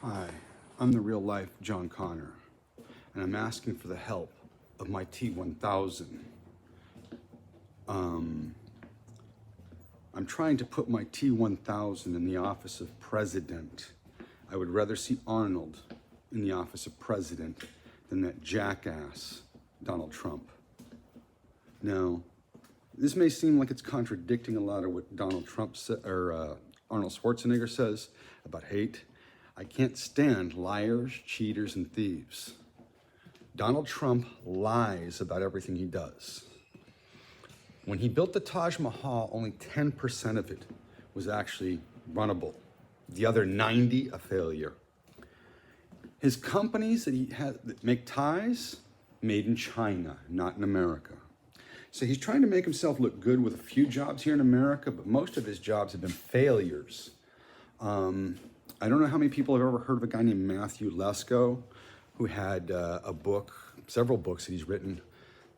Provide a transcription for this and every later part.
Hi, I'm the real life John Connor, and I'm asking for the help of my T1000. I'm trying to put my T1000 in the office of president. I would rather see Arnold in the office of president than that jackass, Donald Trump. Now, this may seem like it's contradicting a lot of what Donald Trump Arnold Schwarzenegger says about hate. I can't stand liars, cheaters, and thieves. Donald Trump lies about everything he does. When he built the Taj Mahal, only 10% of it was actually runnable. The other 90, a failure. His companies that make ties, made in China, not in America. So he's trying to make himself look good with a few jobs here in America, but most of his jobs have been failures. I don't know how many people have ever heard of a guy named Matthew Lesko, who had a book, several books that he's written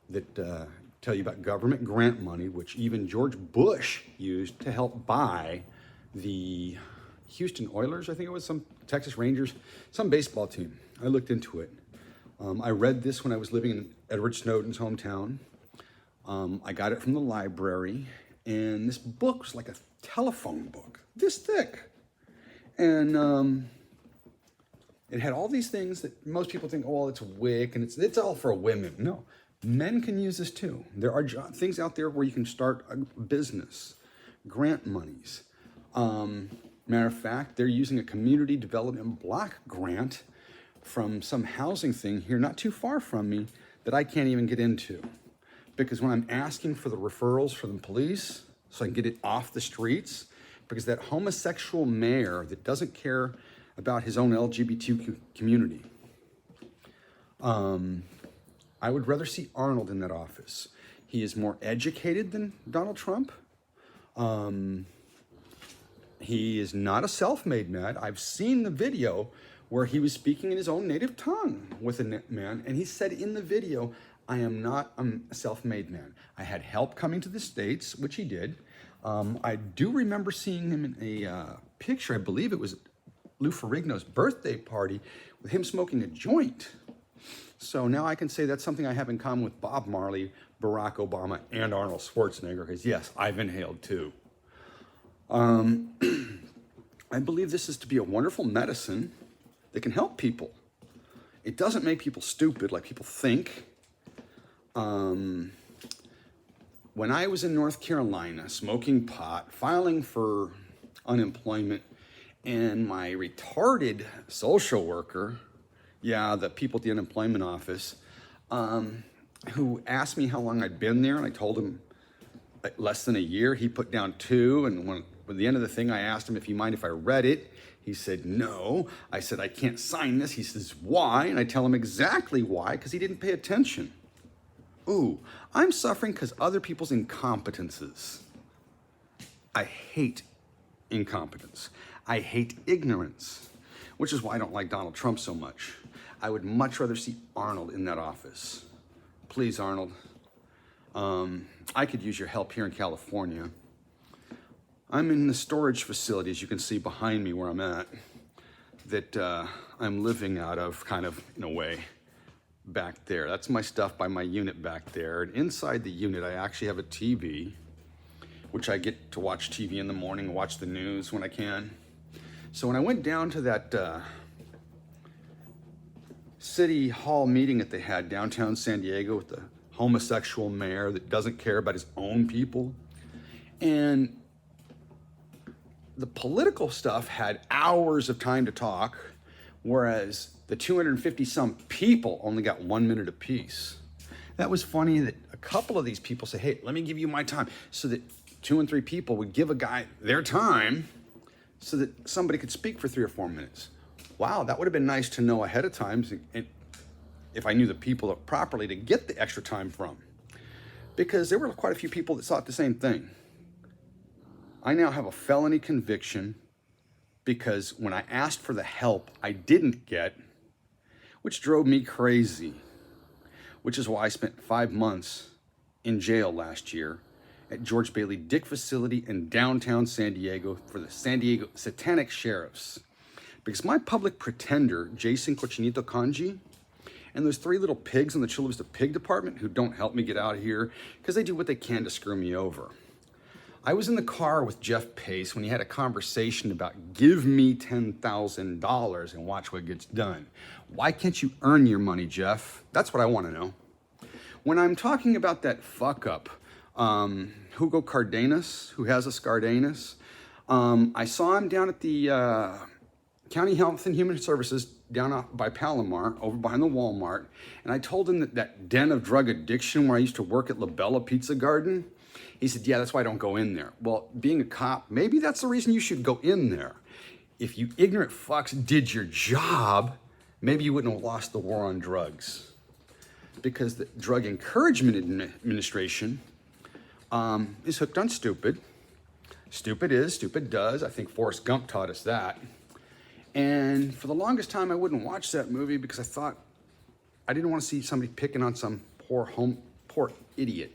that tell you about government grant money, which even George Bush used to help buy the Houston Oilers, I think it was, some Texas Rangers, some baseball team. I looked into it. I read this when I was living in Edward Snowden's hometown. I got it from the library, and this book was like a telephone book, this thick. And it had all these things that most people think, oh, it's WIC and it's all for women. No, men can use this too. There are things out there where you can start a business, grant monies. Matter of fact, they're using a community development block grant from some housing thing here not too far from me that I can't even get into. Because when I'm asking for the referrals from the police so I can get it off the streets, because that homosexual mayor that doesn't care about his own LGBT community, I would rather see Arnold in that office. He is more educated than Donald Trump. He is not a self-made man. I've seen the video where he was speaking in his own native tongue with a man, and he said in the video, I am not a self-made man. I had help coming to the States, which he did. I do remember seeing him in a picture, I believe it was Lou Ferrigno's birthday party, with him smoking a joint. So now I can say that's something I have in common with Bob Marley, Barack Obama, and Arnold Schwarzenegger, because yes, I've inhaled too. I believe this is to be a wonderful medicine that can help people. It doesn't make people stupid like people think. When I was in North Carolina smoking pot, filing for unemployment, and my retarded social worker, the people at the unemployment office, who asked me how long I'd been there, and I told him less than a year. He put down 2, and when at the end of the thing, I asked him if he mind if I read it. He said, no. I said, I can't sign this. He says, why? And I tell him exactly why, because he didn't pay attention. Ooh, I'm suffering because other people's incompetences. I hate incompetence. I hate ignorance, which is why I don't like Donald Trump so much. I would much rather see Arnold in that office. Please, Arnold. I could use your help here in California. I'm in the storage facility, as you can see behind me where I'm at, that I'm living out of, kind of, in a way, back there. That's my stuff by my unit back there. And inside the unit, I actually have a TV, which I get to watch TV in the morning, watch the news when I can. So when I went down to that city hall meeting that they had downtown San Diego with the homosexual mayor that doesn't care about his own people, and the political stuff had hours of time to talk, whereas the 250 some people only got 1 minute apiece. That was funny that a couple of these people say, hey, let me give you my time, so that 2 and 3 people would give a guy their time so that somebody could speak for 3 or 4 minutes. Wow, that would have been nice to know ahead of time, and if I knew the people properly to get the extra time from. Because there were quite a few people that thought the same thing. I now have a felony conviction because when I asked for the help I didn't get, which drove me crazy, which is why I spent 5 months in jail last year at George Bailey Dick facility in downtown San Diego for the San Diego Satanic Sheriffs. Because my public pretender, Jason Cochinito Kanji, and those 3 little pigs in the Chula Vista Pig Department who don't help me get out of here because they do what they can to screw me over. I was in the car with Jeff Pace when he had a conversation about give me $10,000 and watch what gets done. Why can't you earn your money, Jeff? That's what I want to know. When I'm talking about that fuck up, Hugo Cardenas, who has a Scardenas, I saw him down at the County Health and Human Services down by Palomar, over behind the Walmart, and I told him that den of drug addiction where I used to work at La Bella Pizza Garden, he said, yeah, that's why I don't go in there. Well, being a cop, maybe that's the reason you should go in there. If you ignorant fucks did your job, maybe you wouldn't have lost the war on drugs. Because the Drug Encouragement Administration is hooked on stupid. Stupid is, stupid does. I think Forrest Gump taught us that. And for the longest time, I wouldn't watch that movie because I thought I didn't want to see somebody picking on some poor idiot.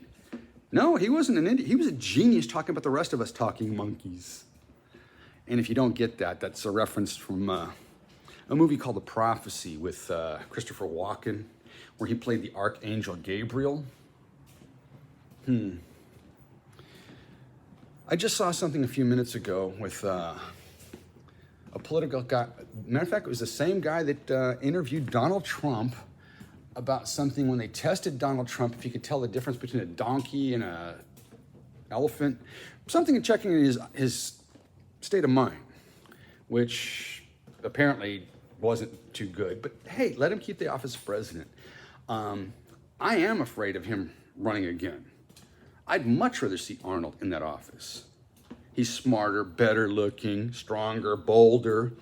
No, he wasn't an idiot. He was a genius talking about the rest of us talking monkeys. And if you don't get that, that's a reference from a movie called The Prophecy with Christopher Walken, where he played the Archangel Gabriel. I just saw something a few minutes ago with a political guy. Matter of fact, it was the same guy that interviewed Donald Trump about something when they tested Donald Trump, if you could tell the difference between a donkey and an elephant, something in checking his state of mind, which apparently wasn't too good. But hey, let him keep the office of president. I am afraid of him running again. I'd much rather see Arnold in that office. He's smarter, better looking, stronger, bolder,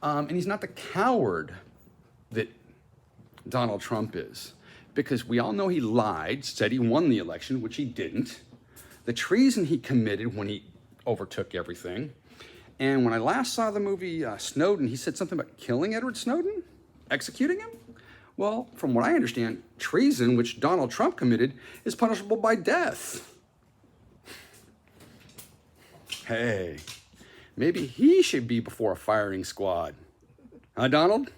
and he's not the coward that Donald Trump is. Because we all know he lied, said he won the election, which he didn't. The treason he committed when he overtook everything. And when I last saw the movie Snowden, he said something about killing Edward Snowden, executing him. Well, from what I understand, treason, which Donald Trump committed, is punishable by death. Hey, maybe he should be before a firing squad. Huh, Donald?